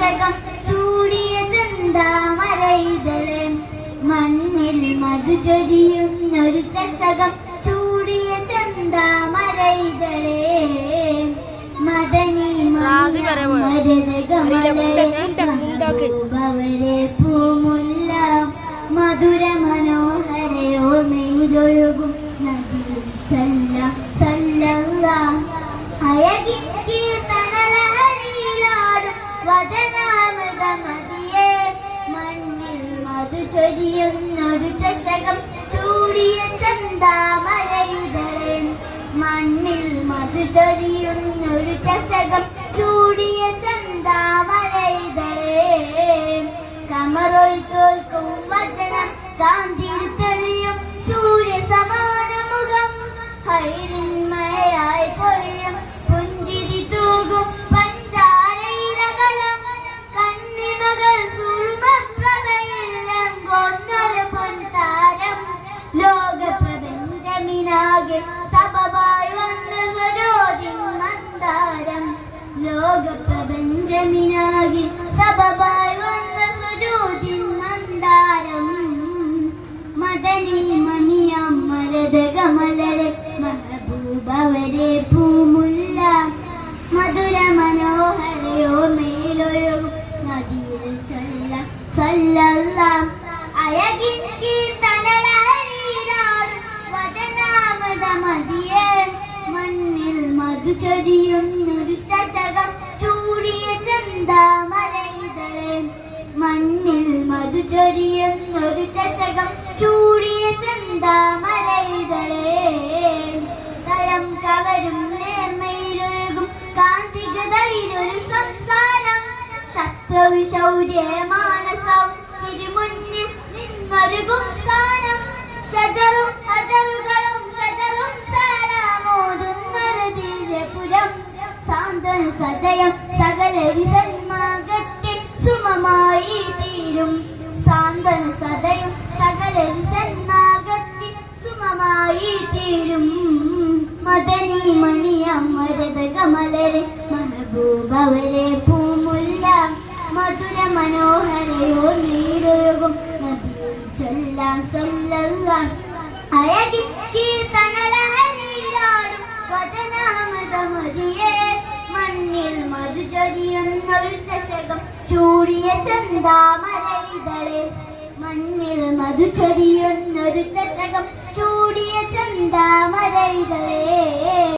ചഷകം ചൂടിയ ചെന്താമരയിതളെ മണ്ണിൽ മധു ചൊരിയുന്നൊരു ചഷകം ചൂടിയ ചെന്താമരയിതളെ മദനി മരതകമലരെ പൂമുല്ല മധുര മനോഹരയോർമ്മയിലൊഴുകും നദിയിൽ അയകിൻ കീർത്തനലഹരിയിലാടും വദനാമൃതമതിയെ മണ്ണിൽ മധു ചൊരിയുന്നൊരു ചഷകം ചൂടിയ ചെന്താമരയിതളെ മണ്ണിൽ മധു ചൊരിയുന്നൊരു ചഷകം ചൂടിയ ചെന്താമരയിതളെ കമറൊളി തോൽക്കും വചനം കാന്തിയിൽ തെളിയും സൂര്യ സമാന മുഖം ഹൈരിന്മയായി പൊഴിയും പുഞ്ചിരി തൂകും പഞ്ചാരയിലകലം കണ്ണിമകൾ സുർമപ്രഭയില്ലൊന്നൊരു പൊൻതാരം ലോകപ്രപഞ്ചമിനാകെ സബബായി വന്ന സ്വരോതിൻ മന്ദാരം ലോകപ്രപഞ്ചമിനാകെ സബബായി വന്ന സ്വരോതിൻ മന്ദാരം മദനി മണിയം മരതകമലരെ മഹബൂബവരെ പൂമുല്ല മധുര മനോഹരയോർമ്മയിലൊഴുകും നദിയിൽ സല്ലല്ലാഹ് അയകിൻ കീർത്തനലഹരിയിലാടും വദനാമൃതമതിയെ മണ്ണിൽ മധു ചൊരിയുന്നൊരു ചഷകം ചൂടിയ ചെന്താമരയിതളെ മണ്ണിൽ മധു ചൊരിയുന്നൊരു ചഷകം ചൂടിയ ചെന്താമരയിതളെ തരം കവരും നേർമയിലൊഴുകും കാന്തികതയിലൊരു സംസാരം ശത്രുവിശൗര്യ മാനസം തിരുമുന്നിൽ നിന്നൊരു ഗുംസാനം ഷജറും ഹജറുകളും ഷജറും സലാമോതുന്നൊരു ദിവ്യപുരം സാന്ത്വന സദയം സകലരി സന്മാർഗത്തിൽ സുമമായി തീരും സാന്ത്വന സദയം സകലരി സന്മാർഗത്തിൽ സുമമായി തീരും മദനി മണിയം മരതകമലരെ മഹബൂബവരെ പൂമുല്ല മധുര മനോഹരയോർമ്മയിലൊഴുകും നദിയിൽ സല്ലല്ലാഹ് അയകിൻ കീർത്തനലഹരിയിലാടും വദനാമൃതമതിയെ മണ്ണിൽ മധു ചൊരിയുന്നൊരു ചഷകം ചൂടിയ ചെന്താമരയിതളെ മണ്ണിൽ മധു ചൊരി